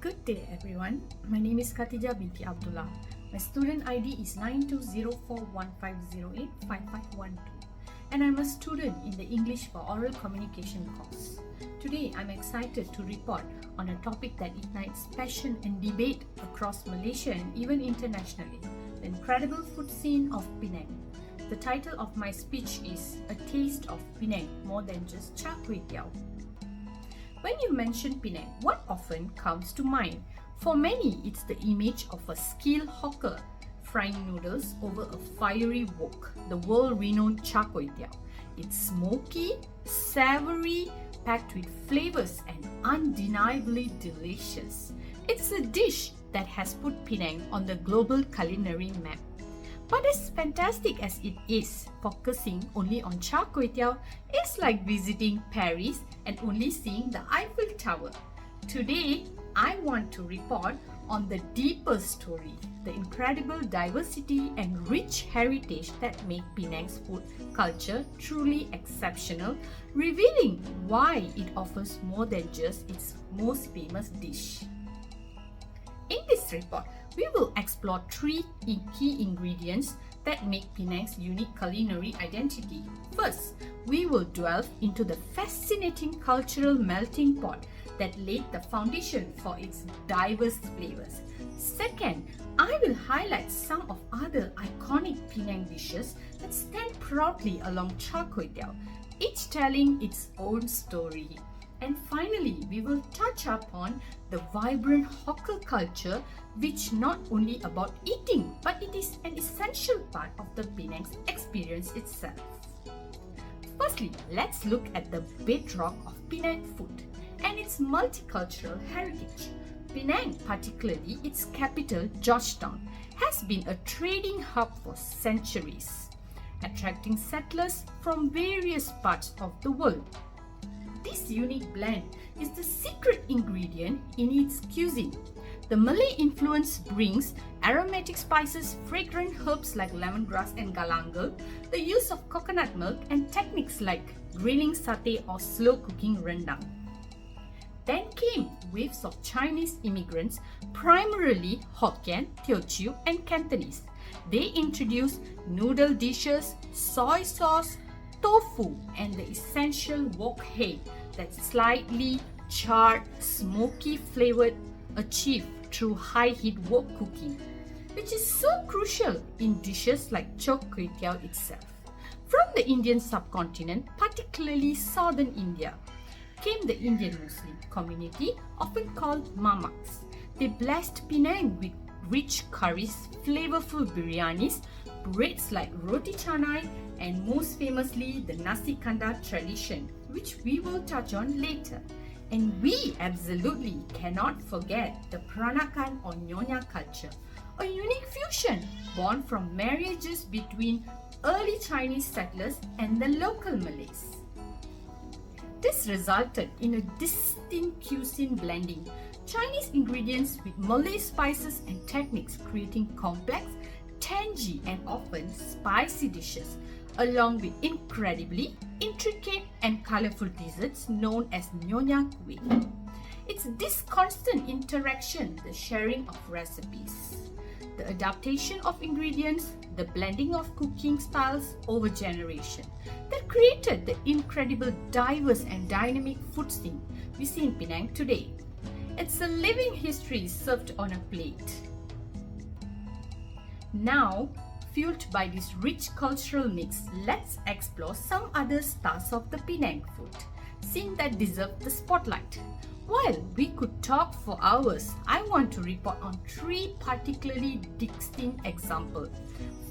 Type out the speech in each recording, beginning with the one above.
Good day everyone. My name is Khatija binti Abdullah. My student ID is 920415085512 and I'm a student in the English for Oral Communication course. Today I'm excited to report on a topic that ignites passion and debate across Malaysia and even internationally, the incredible food scene of Penang. The title of my speech is A Taste of Penang, More Than Just Char Kway Teow. When you mention Penang, what often comes to mind? For many, it's the image of a skilled hawker frying noodles over a fiery wok, the world-renowned char kway teow. It's smoky, savory, packed with flavors and undeniably delicious. It's a dish that has put Penang on the global culinary map. But as fantastic as it is, focusing only on char kway teow is like visiting Paris and only seeing the Eiffel Tower. Today, I want to report on the deeper story, the incredible diversity and rich heritage that make Penang's food culture truly exceptional, revealing why it offers more than just its most famous dish. In this report, we will explore three key ingredients that make Penang's unique culinary identity. First, we will delve into the fascinating cultural melting pot that laid the foundation for its diverse flavors. Second, I will highlight some of other iconic Penang dishes that stand proudly along char kway teow, each telling its own story. And finally, we will touch upon the vibrant hawker culture, which not only about eating, but it is an essential part of the Penang's experience itself. Firstly, let's look at the bedrock of Penang food and its multicultural heritage. Penang, particularly its capital, Georgetown, has been a trading hub for centuries, attracting settlers from various parts of the world. This unique blend is the secret ingredient in its cuisine. The Malay influence brings aromatic spices, fragrant herbs like lemongrass and galangal, the use of coconut milk, and techniques like grilling satay or slow cooking rendang. Then came waves of Chinese immigrants, primarily Hokkien, Teochew, and Cantonese. They introduced noodle dishes, soy sauce, tofu, and the essential wok hei, that slightly charred, smoky flavored achieved through high heat wok cooking, which is so crucial in dishes like char kway teow itself. From the Indian subcontinent, particularly southern India, came the Indian Muslim community, often called Mamaks. They blessed Penang with rich curries, flavorful biryanis, breads like roti canai, and most famously the nasi kandar tradition, which we will touch on later. And we absolutely cannot forget the Peranakan or Nyonya culture, a unique fusion born from marriages between early Chinese settlers and the local Malays. This resulted in a distinct cuisine blending Chinese ingredients with Malay spices and techniques, creating complex, tangy, and often spicy dishes, along with incredibly intricate and colorful desserts known as Nyonya Kueh. It's this constant interaction, the sharing of recipes, the adaptation of ingredients, the blending of cooking styles over generation that created the incredible, diverse and dynamic food scene we see in Penang today. It's a living history served on a plate. Now, fueled by this rich cultural mix, let's explore some other stars of the Penang food scene that deserve the spotlight. While we could talk for hours, I want to report on three particularly distinct examples.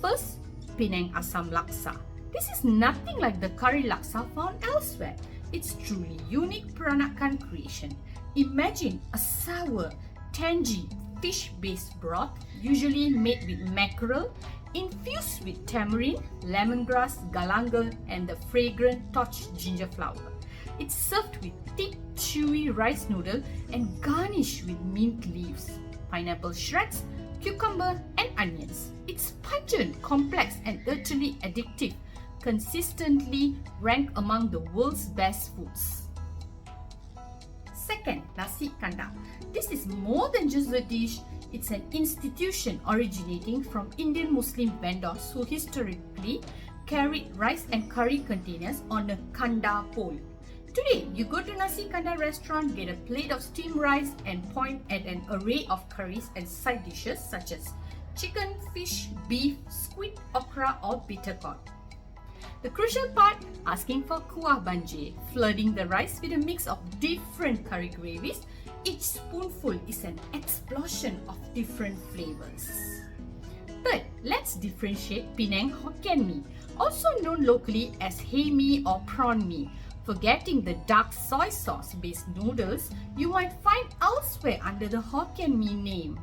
First, Penang Asam Laksa. This is nothing like the curry laksa found elsewhere. It's truly unique Peranakan creation. Imagine a sour, tangy, fish-based broth, usually made with mackerel, infused with tamarind, lemongrass, galangal, and the fragrant torched ginger flower. It's served with thick, chewy rice noodle and garnished with mint leaves, pineapple shreds, cucumber, and onions. It's pungent, complex, and utterly addictive, consistently ranked among the world's best foods. Second, nasi kandar. This is more than just a dish. It's an institution originating from Indian Muslim vendors who historically carried rice and curry containers on a kandar pole. Today, you go to Nasi Kandar restaurant, get a plate of steamed rice and point at an array of curries and side dishes such as chicken, fish, beef, squid, okra or bitter gourd. The crucial part, asking for kuah banjir, flooding the rice with a mix of different curry gravies. Each spoonful is an explosion of different flavors. Third, let's differentiate Penang Hokkien Mee, also known locally as hae mee or prawn mee. Forgetting the dark soy sauce based noodles you might find elsewhere under the Hokkien Mee name.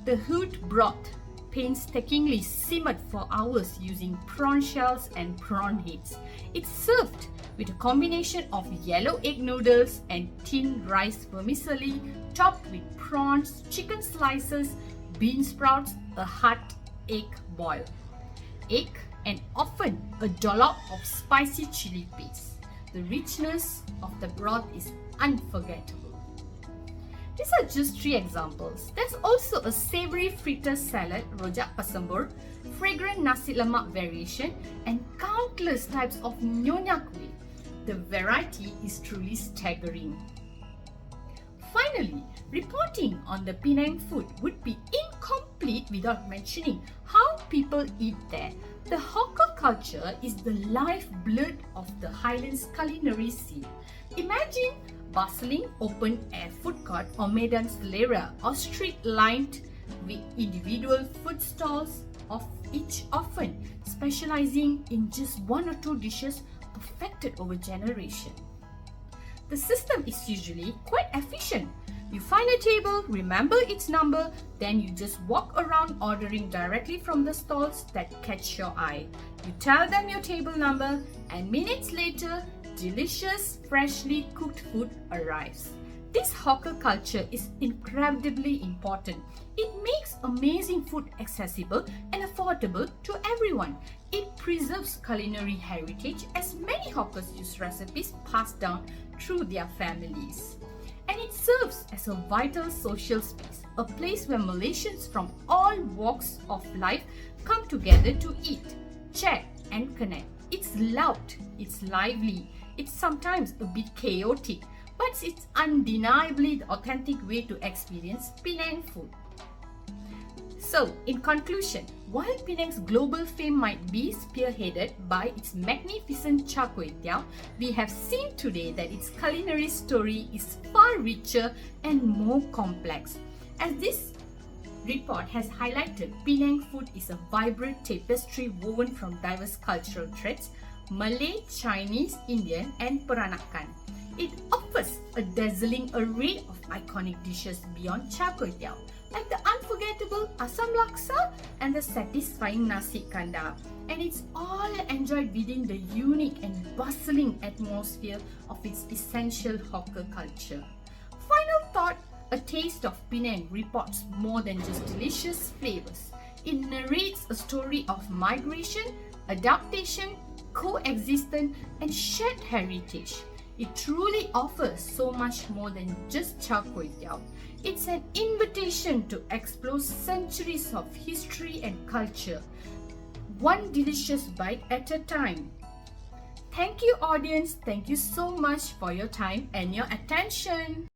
The hued broth painstakingly simmered for hours using prawn shells and prawn heads. It's served with a combination of yellow egg noodles and thin rice vermicelli topped with prawns, chicken slices, bean sprouts, a hot egg boil, egg and often a dollop of spicy chili paste. The richness of the broth is unforgettable. These are just 3 examples. There's also a savory fritter salad, rojak pasambur, fragrant nasi lemak variation, and countless types of nyonya kueh. The variety is truly staggering. Finally, reporting on the Penang food would be incomplete without mentioning how people eat there. The hawker culture is the lifeblood of the Highlands culinary scene. Imagine bustling open-air food court or Medan Selera or street lined with individual food stalls of each often specializing in just 1 or 2 dishes perfected over generation. The system is usually quite efficient. You find a table, remember its number, then you just walk around ordering directly from the stalls that catch your eye. You tell them your table number and minutes later, delicious, freshly cooked food arrives. This hawker culture is incredibly important. It makes amazing food accessible and affordable to everyone. It preserves culinary heritage as many hawkers use recipes passed down through their families. And it serves as a vital social space, a place where Malaysians from all walks of life come together to eat, chat and connect. It's loud, it's lively, it's sometimes a bit chaotic, but it's undeniably the authentic way to experience Penang food. So, in conclusion, while Penang's global fame might be spearheaded by its magnificent char kway teow, we have seen today that its culinary story is far richer and more complex. As this report has highlighted, Penang food is a vibrant tapestry woven from diverse cultural threads, Malay, Chinese, Indian and Peranakan. It offers a dazzling array of iconic dishes beyond char kway teow, like the unforgettable Asam Laksa and the satisfying Nasi Kandar. And it's all enjoyed within the unique and bustling atmosphere of its essential hawker culture. Final thought, a taste of Penang reports more than just delicious flavors. It narrates a story of migration, adaptation, coexistence and shared heritage. It truly offers so much more than just char kway teow. It's an invitation to explore centuries of history and culture, one delicious bite at a time. Thank you audience, thank you so much for your time and your attention.